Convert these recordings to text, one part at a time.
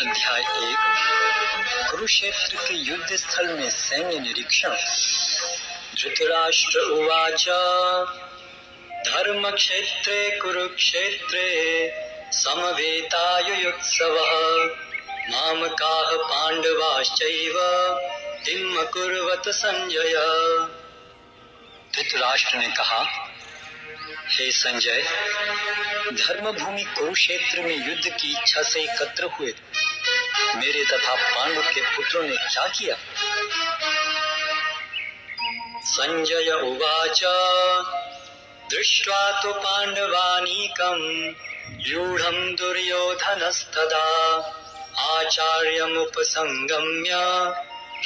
अध्याय 1 कुरुक्षेत्र के युद्ध स्थल में सैन्य निरीक्षण। धृतराष्ट्र उवाच धर्म क्षेत्रे कुरुक्षेत्रे समवेतायुयुत्सवः मामकाः पांडवाश्चैव किम कुर्वत संजय। धृतराष्ट्र ने कहा, हे संजय, धर्म भूमि कुरुक्षेत्र में युद्ध की इच्छा से एकत्र हुए मेरे तथा पांडु के पुत्रों ने क्या किया। संजय उवाच दृष्ट्वा तो पांडवानीकं व्यूढ़ं दुर्योधनस्तदा आचार्यमुपसंगम्य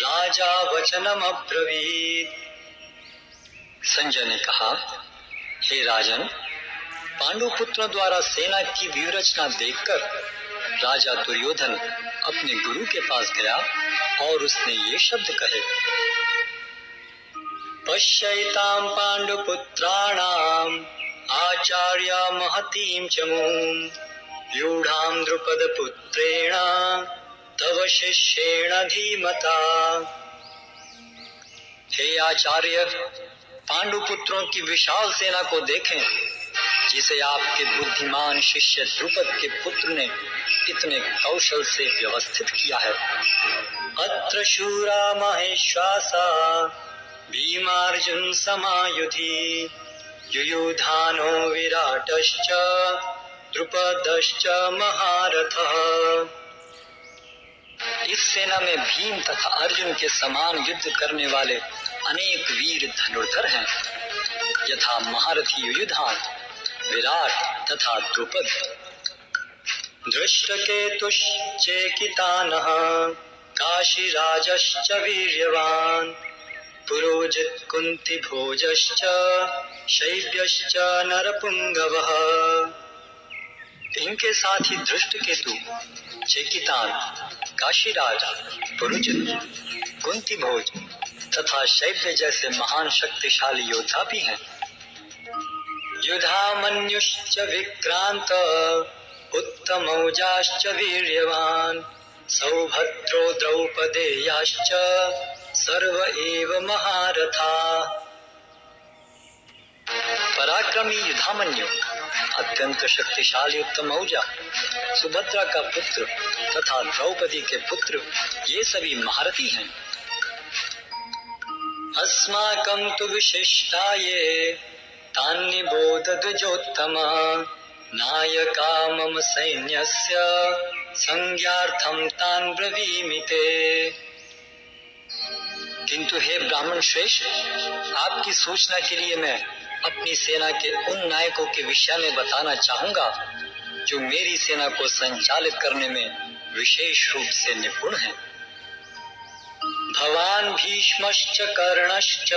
राजा वचनमब्रवीत्। संजय ने कहा, हे राजन, पांडु पुत्रों द्वारा सेना की व्यूहरचना देखकर राजा दुर्योधन अपने गुरु के पास गया और उसने ये शब्द कहे, पश्यैतां पांडुपुत्राणां आचार्य महतीं चमूं व्यूढ़ां द्रुपदपुत्रेण तव शिष्येण धीमता। हे आचार्य, पांडु पुत्रों की विशाल सेना को देखें जिसे आपके बुद्धिमान शिष्य द्रुपद के पुत्र ने इतने कौशल से व्यवस्थित किया है। अत्र शूरा महेश्वासा भीमार्जुन समायुधि युयुधानो विराटश्च द्रुपदश्च महारथः। इस सेना में भीम तथा अर्जुन के समान युद्ध करने वाले अनेक वीर धनुर्धर हैं, यथा महारथी युयुधान, विराट तथा द्रुपद। दृष्टकेतुश्चेकितानः काशीराजश्च वीर्यवान् पुरोजित कुन्तिभोजश्च शैब्यश्च नरपुंगवः। इनके साथ ही धृष्टकेतु, चेकितान, काशीराज, पुरुजित, कुंतीभोज तथा शैब्य जैसे महान शक्तिशाली योद्धा भी हैं। युधामन्युश्च विक्रांत उत्तमौजाश्च वीर्यवान् सौभद्रो द्रौपदेयाश्च सर्व एव महारथा। पराक्रमी युधामन्यु, अत्यंत शक्तिशाली उत्तमौजा, सुभद्रा का पुत्र तथा द्रौपदी के पुत्र, ये सभी महारथी हैं। अस्माकं तु विशिष्टाये तान्निबोध द्विजोत्तमा नायका मम सैन्यस्य संज्ञार्थं तान् ब्रवीमि ते। किंतु हे ब्राह्मण श्रेष्ठ, आपकी सूचना के लिए मैं अपनी सेना के उन नायकों के विषय में बताना चाहूंगा जो मेरी सेना को संचालित करने में विशेष रूप से निपुण हैं। भवान भीष्मश्च कर्णश्च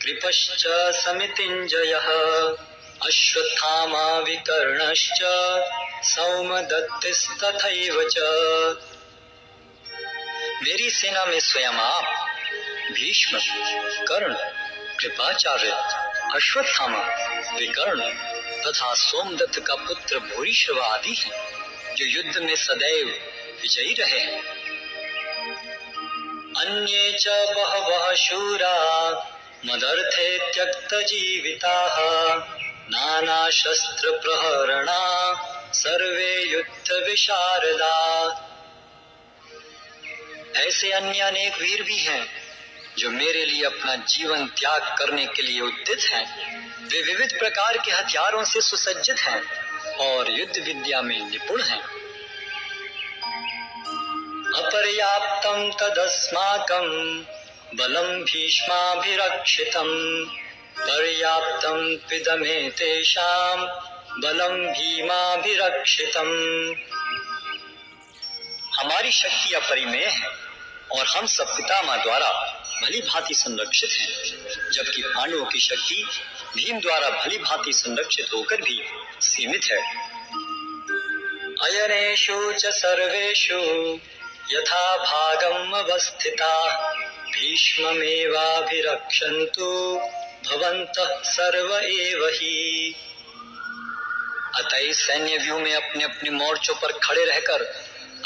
कृपश्च समितिञ्जयः अश्वत्थामा विकर्णश्च सौमदत्तिस्तथैव च। मेरी सेना में स्वयं आप, भीष्म, कर्ण, कृपाचार्य, अश्वत्थामा, विकर्ण तथा सोमदत्त का पुत्र भूरिश्रव आदि हैं, जो युद्ध में सदैव विजयी रहे हैं। अन्ये च बहवः शूरा मदर्थे त्यक्तजीविताः नाना शस्त्र प्रहरणा सर्वे युद्ध विशारदा। ऐसे अन्य अनेक वीर भी हैं जो मेरे लिए अपना जीवन त्याग करने के लिए उद्यत हैं। वे विविध प्रकार के हथियारों से सुसज्जित हैं और युद्ध विद्या में निपुण हैं। अपर्याप्तं तदस्माकं बलं भीष्माभिरक्षितं पर्याप्तं त्विदमेतेषां बलं भीमाभिरक्षितं। हमारी शक्ति अपरिमेय है और हम सब पितामह द्वारा भली भांति संरक्षित हैं, जबकि पांडवों की शक्ति भीम द्वारा भली भांति संरक्षित होकर भी सीमित है। अयनेषु च सर्वेषु यथा भागम् अवस्थिताः भीष्ममेवाभिरक्षन्तु भवन्तः सर्व एव हि। अतः सैन्य व्यूह में अपने अपने मोर्चों पर खड़े रहकर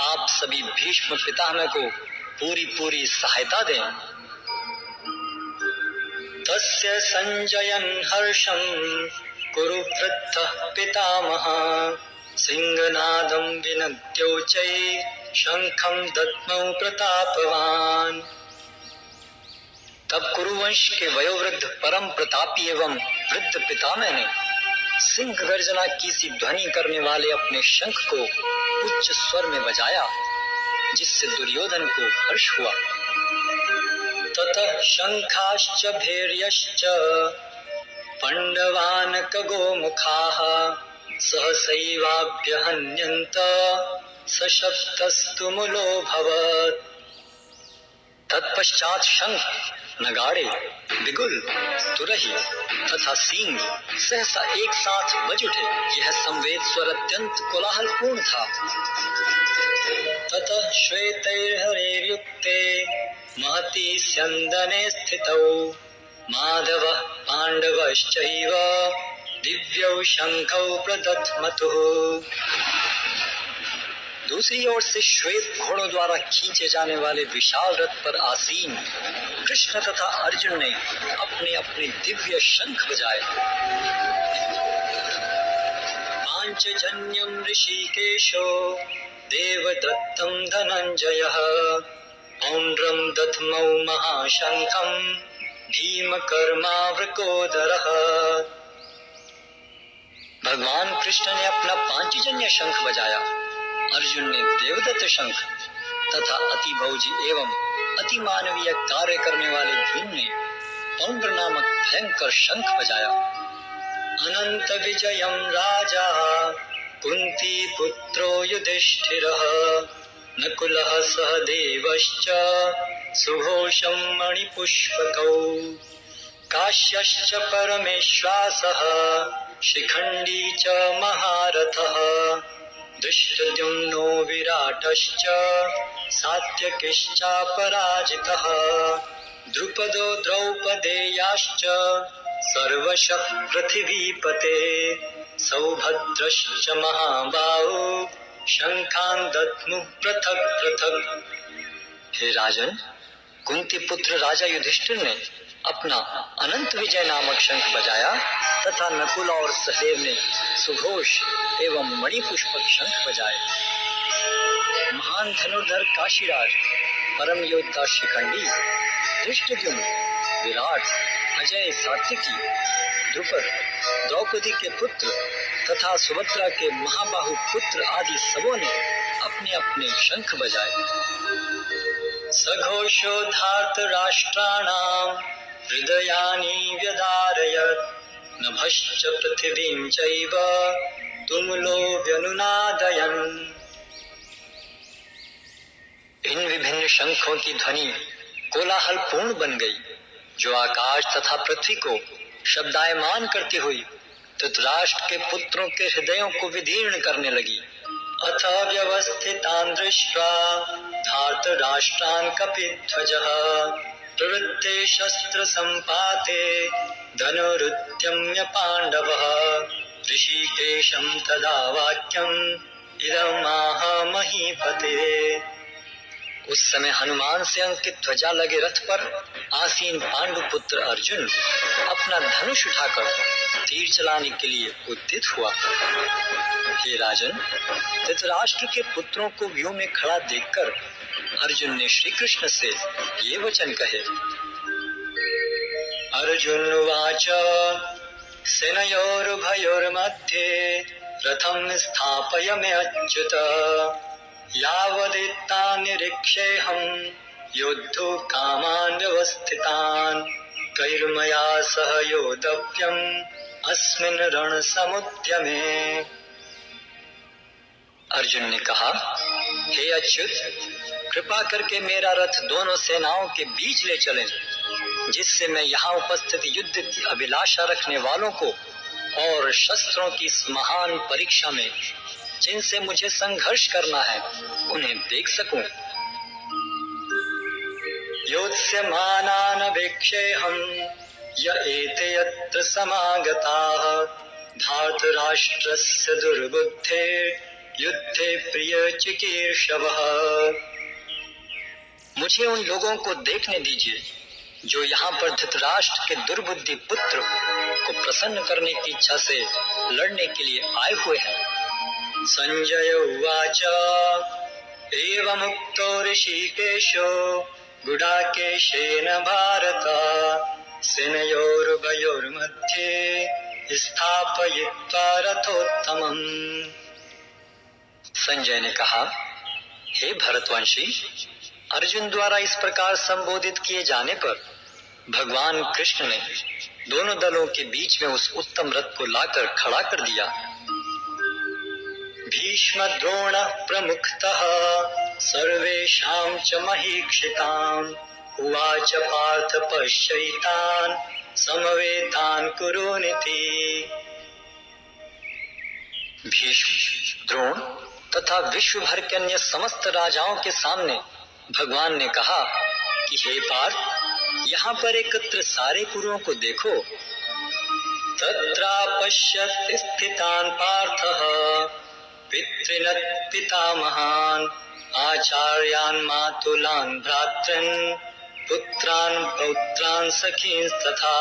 आप सभी भीष्म पितामह को पूरी सहायता दें। तस्य संजयन् हर्षं कुरु वृद्धः पितामहः सिंहनादं विनद्योच्चै शंखं दद्मौ प्रतापवान्। तब कुरुवंश के वयोवृद्ध परम प्रतापी एवं वृद्ध पितामह ने सिंह गर्जना की सी ध्वनि करने वाले अपने शंख को उच्च स्वर में बजाया, जिससे दुर्योधन को हर्ष हुआ। ततः शंखाश्च भैर्यश्च पांडवान् गोमुखाः सहसैवाभ्यहन्यन्त सशब्दस्तु मुलोऽभवत्। तत्पश्चात शंख, नगाड़े, बिगुल, तुरही तथा सींग सहसा एक साथ बज उठे। यह संवेद स्वर अत्यंत कोलाहलपूर्ण था। ततः श्वेतैर्हरैर्युक्ते महती स्यन्दने स्थितौ माधवः पाण्डवश्चैव दिव्यौ शंखौ प्रदध्मतुः। दूसरी ओर से श्वेत घोड़ों द्वारा खींचे जाने वाले विशाल रथ पर आसीन कृष्ण तथा अर्जुन ने अपने अपने दिव्य शंख बजाए। पांचजन्यम ऋषिकेशो देवदत्तं धनंजयः पौंड्रं दध्मौ महाशंखं भीमकर्मावृकोदरः। भगवान कृष्ण ने अपना पांचजन्य शंख बजाया, अर्जुन ने देवदत्त शंख तथा अति भौजी एवं अति मानवीय कार्य करने वाले भीम ने पौंड्र नामक भयंकर शंख बजाया। अनंत विजयं राजा कुंती पुत्रो युधिष्ठिरः नकुलः सहदेवश्च सुघोषं मणिपुष्पकौ काश्यश्च परमेश्वासः शिखंडी च महारथः धृष्टद्युम्नो विराटश्च सात्यकिश्चापराजितः द्रुपदो द्रौपदेयाश्च सर्वशः पृथिवीपते सौभद्रश्च महाबाहो शंखान् दद्मुः पृथक् पृथक्। हे राजन, कुंती पुत्र राजा युधिष्ठिर ने अपना अनंत विजय नामक शंख बजाया तथा नकुल और सहदेव ने सुघोष एवं मणिपुष्पक शंख बजाए। महान धनुर्धर काशीराज, परम योद्धा शिखंडी, धृष्टद्युम्न, विराट, अजय सात्विकी, द्रुपद, द्रौपदी के पुत्र तथा सुभद्रा के महाबाहु पुत्र आदि सबों ने अपने अपने शंख बजाए। सघोषो धार्तराष्ट्राणां हृदयानि व्यधारयत् नभश्च पृथिवीं चैव तुमुलो व्यनुनादयन्। इन विभिन्न शंखों की ध्वनि कोलाहल पूर्ण बन गई, जो आकाश तथा पृथ्वी को शब्दायमान करती हुई धृतराष्ट्र के पुत्रों के हृदयों को विदीर्ण करने लगी। अथ व्यवस्थितान् दृष्ट्वा धार्तराष्ट्रान् कपिध्वजः प्रवृत्ते शस्त्र संपाते धनुरुद्यम्य पांडवः ऋषिकेशं तदा वाक्यम् इदमाह महीपते। उस समय हनुमान से अंकित ध्वजा लगे रथ पर आसीन पांडु पुत्र अर्जुन अपना धनुष उठाकर तीर चलाने के लिए उद्यत हुआ। हे राजन, धृतराष्ट्र के पुत्रों को व्यूह में खड़ा देखकर अर्जुन ने श्री कृष्ण से ये वचन कहे। अर्जुन उवाच सेनयोरुभयोर्मध्ये रथं स्थापयम्यच्युत यावदित्तान् निरीक्षेऽहं योद्धुं कामान् व्यवस्थितान् कैर्मया सह योद्धव्यम् अस्मिन् रणसमुद्यमे। अर्जुन ने कहा, हे अच्युत, कृपा करके मेरा रथ दोनों सेनाओं के बीच ले चलें, जिससे मैं यहाँ उपस्थित युद्ध की अभिलाषा रखने वालों को और शस्त्रों की इस महान परीक्षा में जिनसे मुझे संघर्ष करना है उन्हें देख सकूं। योत्स्यमानानवेक्षेऽहं य एते यत्र समागताः धार्तराष्ट्रस्य दुर्बुद्धेः युद्धे प्रिय चिकीर्षवः। मुझे उन लोगों को देखने दीजिए जो यहाँ पर धृतराष्ट्र के दुर्बुद्धि पुत्र को प्रसन्न करने की इच्छा से लड़ने के लिए आए हुए हैं। संजय उवाच एवमुक्तो ऋषिकेशो गुडाकेशेन भारत सेनयोरुभयोर्मध्ये स्थापयित्वा रथोत्तमम्। संजय ने कहा, हे भरतवंशी, अर्जुन द्वारा इस प्रकार संबोधित किए जाने पर भगवान कृष्ण ने दोनों दलों के बीच में उस उत्तम रथ को लाकर खड़ा कर दिया। भीष्म द्रोण प्रमुखतः सर्वेषां च महीक्षितान् उवाच पार्थ पश्यैतान् समवेतान् कुरुनिति। भीष्म, द्रोण तथा विश्व भर के अन्य समस्त राजाओं के सामने भगवान ने कहा कि हे पार्थ, यहाँ पर एकत्र सारे कुरुओं को देखो। तत्रापश्यत् स्थितान् पार्थः पितॄन् पितामहान् आचार्यान् मातुलान् भ्रातॄन् पुत्रान् पौत्रान् सखींस्तथा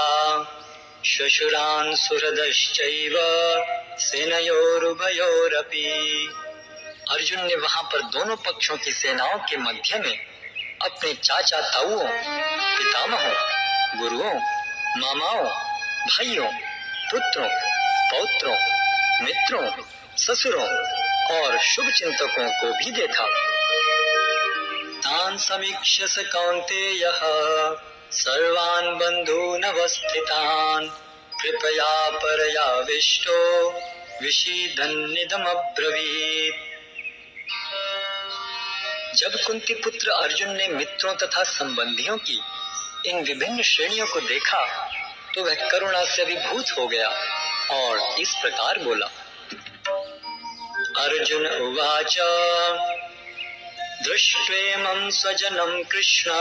श्वशुरान् सुहृदश्चैव सेनयोरुभयोरपि। अर्जुन ने वहां पर दोनों पक्षों की सेनाओं के मध्य में अपने चाचा ताऊओं, पितामहों, गुरुओं, मामाओं, भाइयों, पुत्रों, पौत्रों, मित्रों, ससुरों और शुभ चिंतकों को भी देखा। तान् समीक्ष्य स कौन्तेयः सर्वान् बन्धून् अवस्थितान् कृपया परयाविष्टो विषीदन्निदमब्रवीत्। जब कुंती पुत्र अर्जुन ने मित्रों तथा संबंधियों की इन विभिन्न श्रेणियों को देखा तो वह करुणा से अभिभूत हो गया और इस प्रकार बोला। अर्जुन उवाच दृष्ट्वेमं स्वजनं कृष्ण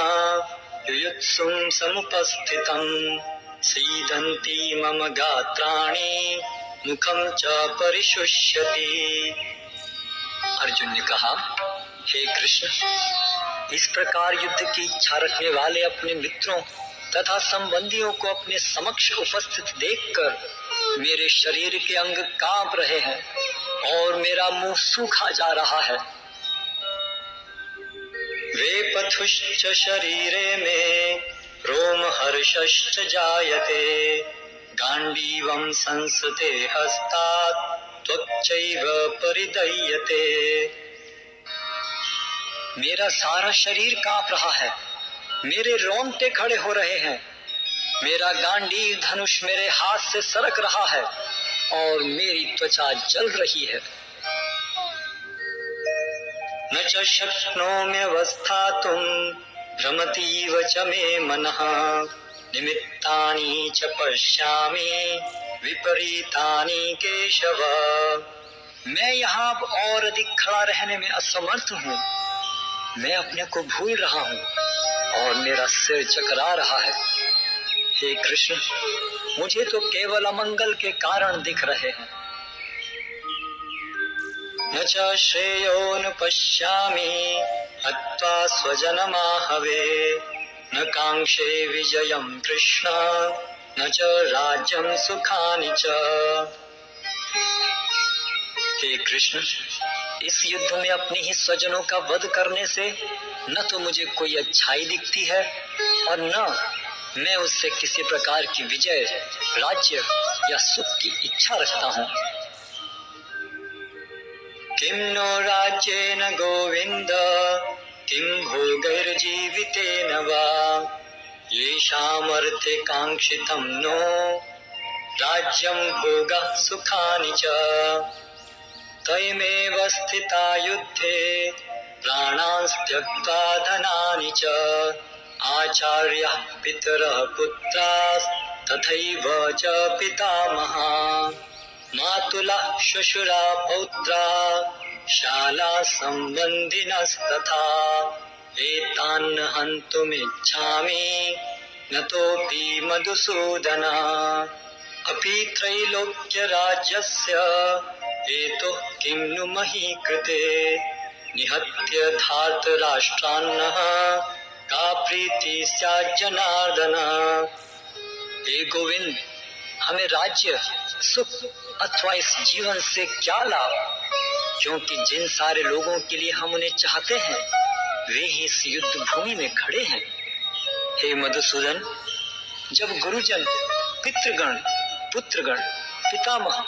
युयुत्सुं समुपस्थितं सीदन्ति मम गात्राणि मुखं च परिशुष्यति। अर्जुन ने कहा, हे कृष्ण, इस प्रकार युद्ध की इच्छा रखने वाले अपने मित्रों तथा संबंधियों को अपने समक्ष उपस्थित देखकर मेरे शरीर के अंग कांप रहे हैं और मेरा मुंह सूखा जा रहा है। वेपथुश्च शरीरे में रोमहर्षश्च जायते गांडीवं संसते हस्तात् त्वच्चैव परिदह्यते। मेरा सारा शरीर कांप रहा है, मेरे रोंगटे खड़े हो रहे हैं, मेरा गांडीव धनुष मेरे हाथ से सरक रहा है और मेरी त्वचा जल रही है। न च शक्नोम्यवस्थातुं भ्रमतीव च मे मनः निमित्तानि च पश्यामि विपरीतानि केशव। मैं यहाँ और अधिक खड़ा रहने में असमर्थ हूँ, मैं अपने को भूल रहा हूँ और मेरा सिर चकरा रहा है। हे कृष्ण, मुझे तो केवल अमंगल के कारण दिख रहे हैं। न च श्रेयोन पश्यामि हत्वा स्वजनमाहवे न कांक्षे विजयं कृष्ण न च राज्यं सुखानि च। हे कृष्ण, इस युद्ध में अपने ही स्वजनों का वध करने से न तो मुझे कोई अच्छाई दिखती है और न मैं उससे किसी प्रकार की विजय, राज्य या सुख की इच्छा रखता हूँ। किं नो राज्येन गोविंद किं भोगैर्जीवितेन वा येषामर्थे कांक्षितं नो राज्यं भोगः सुखानि च। तैमेव स्थिता युद्धे प्राणांस् त्यक्त्वा धनानि च आचार्यः पितरः पुत्रास् तथैव च पितामहाः मातुलः श्वशुरा पौत्रा शाला संबंधिनस्तथा एतान् हन्तुमिच्छामि नतोऽपि मधुसूदन। अपि त्रैलोक्य राज्यस्य एतो किं नु मही कृते निहत्य धार्तराष्ट्रान्नः का प्रीति स्यात् जनार्दन। हे गोविंद, हमें राज्य, सुख अथवा इस जीवन से क्या लाभ, क्योंकि जिन सारे लोगों के लिए हम उन्हें चाहते हैं वे ही इस युद्ध भूमि में खड़े हैं। हे मधुसूदन, जब गुरुजन, पितृगण, पुत्रगण, पितामह,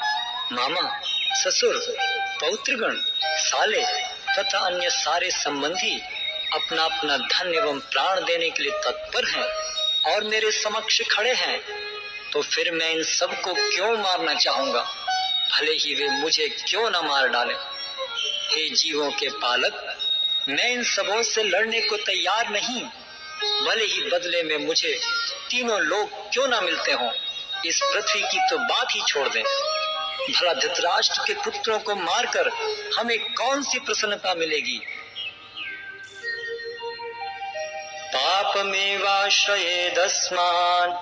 मामा, ससुर, पौत्रगण, साले तथा अन्य सारे संबंधी अपना अपना धन एवं प्राण देने के लिए तत्पर हैं और मेरे समक्ष खड़े हैं, तो फिर मैं इन सबको क्यों मारना चाहूंगा, भले ही वे मुझे क्यों न मार डालें। हे जीवों के पालक, मैं इन सबों से लड़ने को तैयार नहीं, भले ही बदले में मुझे तीनों लोग क्यों ना मिलते हों। इस पृथ्वी की तो बात ही छोड़ दें। भला धृतराष्ट्र के पुत्रों को मारकर हमें कौन सी प्रसन्नता मिलेगी। पापमेवाश्रयेदस्मान्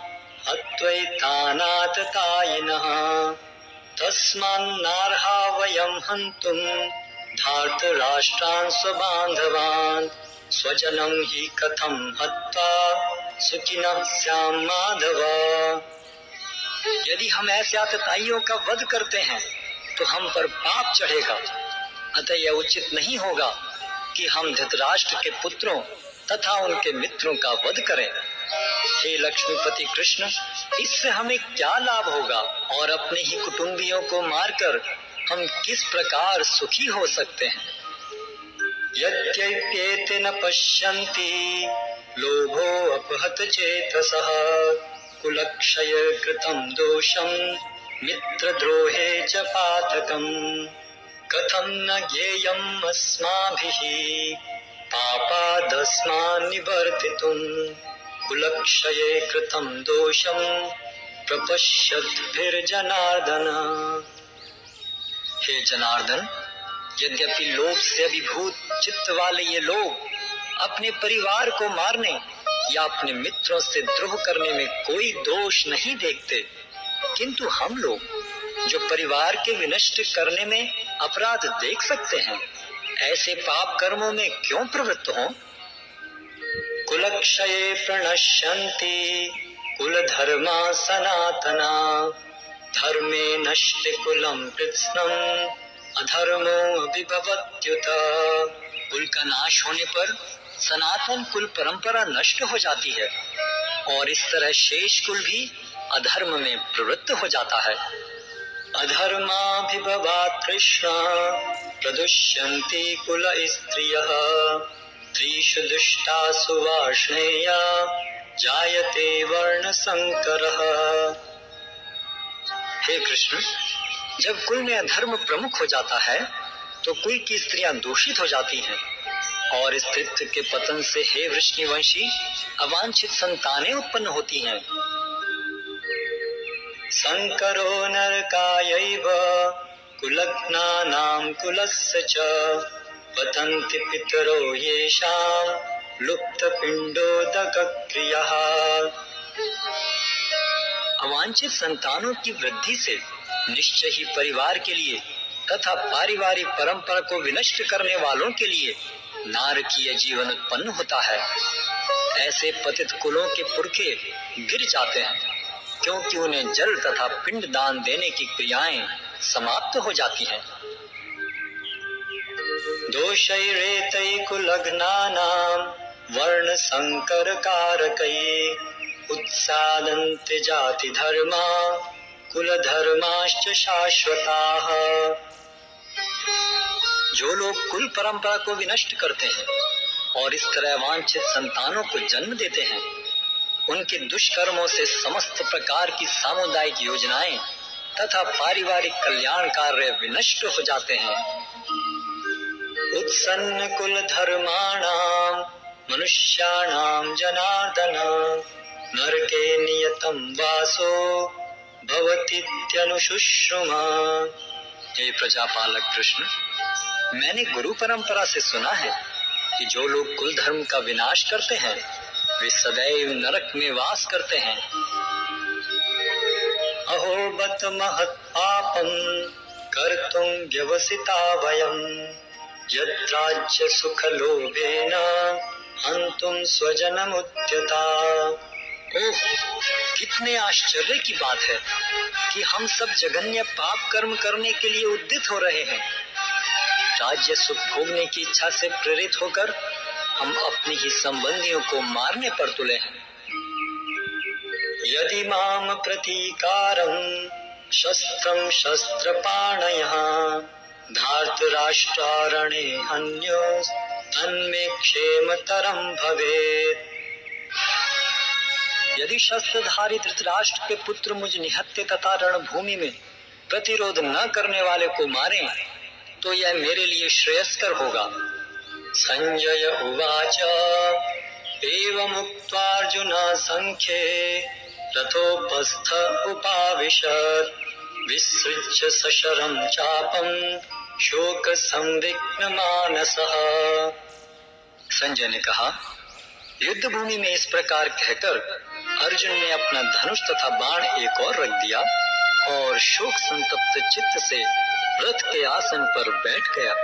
हत्वैतानाततायिनः तस्मान्नार्हा वयं हन्तुं धार्तराष्ट्रान् स्वबान्धवान् स्वजनं हि कथं हत्वा सुखिनः स्याम माधव। यदि हम ऐसे आतताइयों का वध करते हैं तो हम पर पाप चढ़ेगा, अतः यह उचित नहीं होगा कि हम धृतराष्ट्र के पुत्रों तथा उनके मित्रों का वध करें। हे लक्ष्मीपति कृष्ण, इससे हमें क्या लाभ होगा और अपने ही कुटुंबियों को मारकर हम किस प्रकार सुखी हो सकते हैं। यद्यप्येते न पश्यन्ति लोभो अपहत चेतसः कुलक्षय कृतं दोषं मित्रद्रोहे च पातकम् कथं न ज्ञेयम् अस्माभिः पापादस्मान् निवर्तितुम् कुलक्षये कृतं दोषं प्रपश्यद्भिर्जनार्दन। हे जनार्दन, यद्यपि लोभ से अभिभूत चित्त वाले ये लोग अपने परिवार को मारने या अपने मित्रों से द्रोह करने में कोई दोष नहीं देखते, किंतु हम लोग जो परिवार के विनष्ट करने में अपराध देख सकते हैं, ऐसे पाप कर्मों में क्यों प्रवृत्त हों। कुलक्षये प्रणश्यन्ति कुलधर्मा सनातना धर्मे नष्टे कुलं कृत्स्नम् अधर्मो अभिभवत्युत। कुल का नाश होने पर सनातन कुल परंपरा नष्ट हो जाती है और इस तरह शेष कुल भी अधर्म में प्रवृत्त हो जाता है। अधर्माभिभवात् कृष्ण प्रदुष्यन्ति कुल स्त्रियः त्रिषु दुष्टासु वार्ष्णेया जायते वर्ण संकरः। हे कृष्ण, जब कुल में अधर्म प्रमुख हो जाता है तो कुल की स्त्रियां दूषित हो जाती हैं और स्त्रीत्व के पतन से हे वृष्णिवंशी अवांछित संतानें उत्पन्न होती हैं। संकरो नरकायैव कुलघ्नानां कुलस्य च पतन्ति पितरो येषां लुप्तपिण्डोदकक्रियः। अवांछित संतानों की वृद्धि से निश्चय ही परिवार के लिए तथा पारिवारिक परंपरा को विनष्ट करने वालों के लिए नारकीय जीवन उत्पन्न होता है। ऐसे पतित कुलों के पुरखे गिर जाते हैं क्योंकि उन्हें जल तथा पिंड दान देने की क्रियाएं समाप्त हो जाती हैं। दोषैरेतै कुलघ्नानां वर्ण संकर कारकै उत्सादन्ते जाति धर्मा कुल धर्माश्च शाश्वताः। जो लोग कुल परंपरा को विनष्ट करते हैं और इस तरह वांछित संतानों को जन्म देते हैं, उनके दुष्कर्मों से समस्त प्रकार की सामुदायिक योजनाएं तथा पारिवारिक कल्याण कार्य विनष्ट हो जाते हैं। उत्सन्न कुल धर्माणां मनुष्याणां जनार्दन नरके नियतं वासो भवतीत्यनुशुश्रुमा। हे प्रजापालक कृष्ण, मैंने गुरु परंपरा से सुना है कि जो लोग कुल धर्म का विनाश करते हैं वे सदैव नरक में वास करते हैं। अहो बत महत् पापम कर्तुं व्यवसिता वयं यद्राज्य सुख लोभेन हन्तुं स्वजनमुद्यता। ओह, कितने आश्चर्य की बात है कि हम सब जघन्य पाप कर्म करने के लिए उद्यत हो रहे हैं। राज्य सुख भोगने की इच्छा से प्रेरित होकर हम अपनी ही संबंधियों को मारने पर तुले हैं। यदि माम प्रतीकारं शस्त्रं शस्त्रपाणयः धार्तराष्ट्रारणे हन्यो तन्मे क्षेमतरं भवेत्। यदि शस्त्रधारी धृतराष्ट्र के पुत्र मुझ निहत्थे तथा रणभूमि में प्रतिरोध न करने वाले को मारें तो यह मेरे लिए श्रेयस्कर होगा। संजय उवाच एवमुक्त्वार्जुन संख्ये रथोपस्थ उपाविशत् विसृज्य सशरं चापं शोक संविघ्न मानसः। संजय ने कहा, युद्ध भूमि में इस प्रकार कहकर अर्जुन ने अपना धनुष तथा बाण एक और रख दिया और शोक संतप्त चित्त से रथ के आसन पर बैठ गया।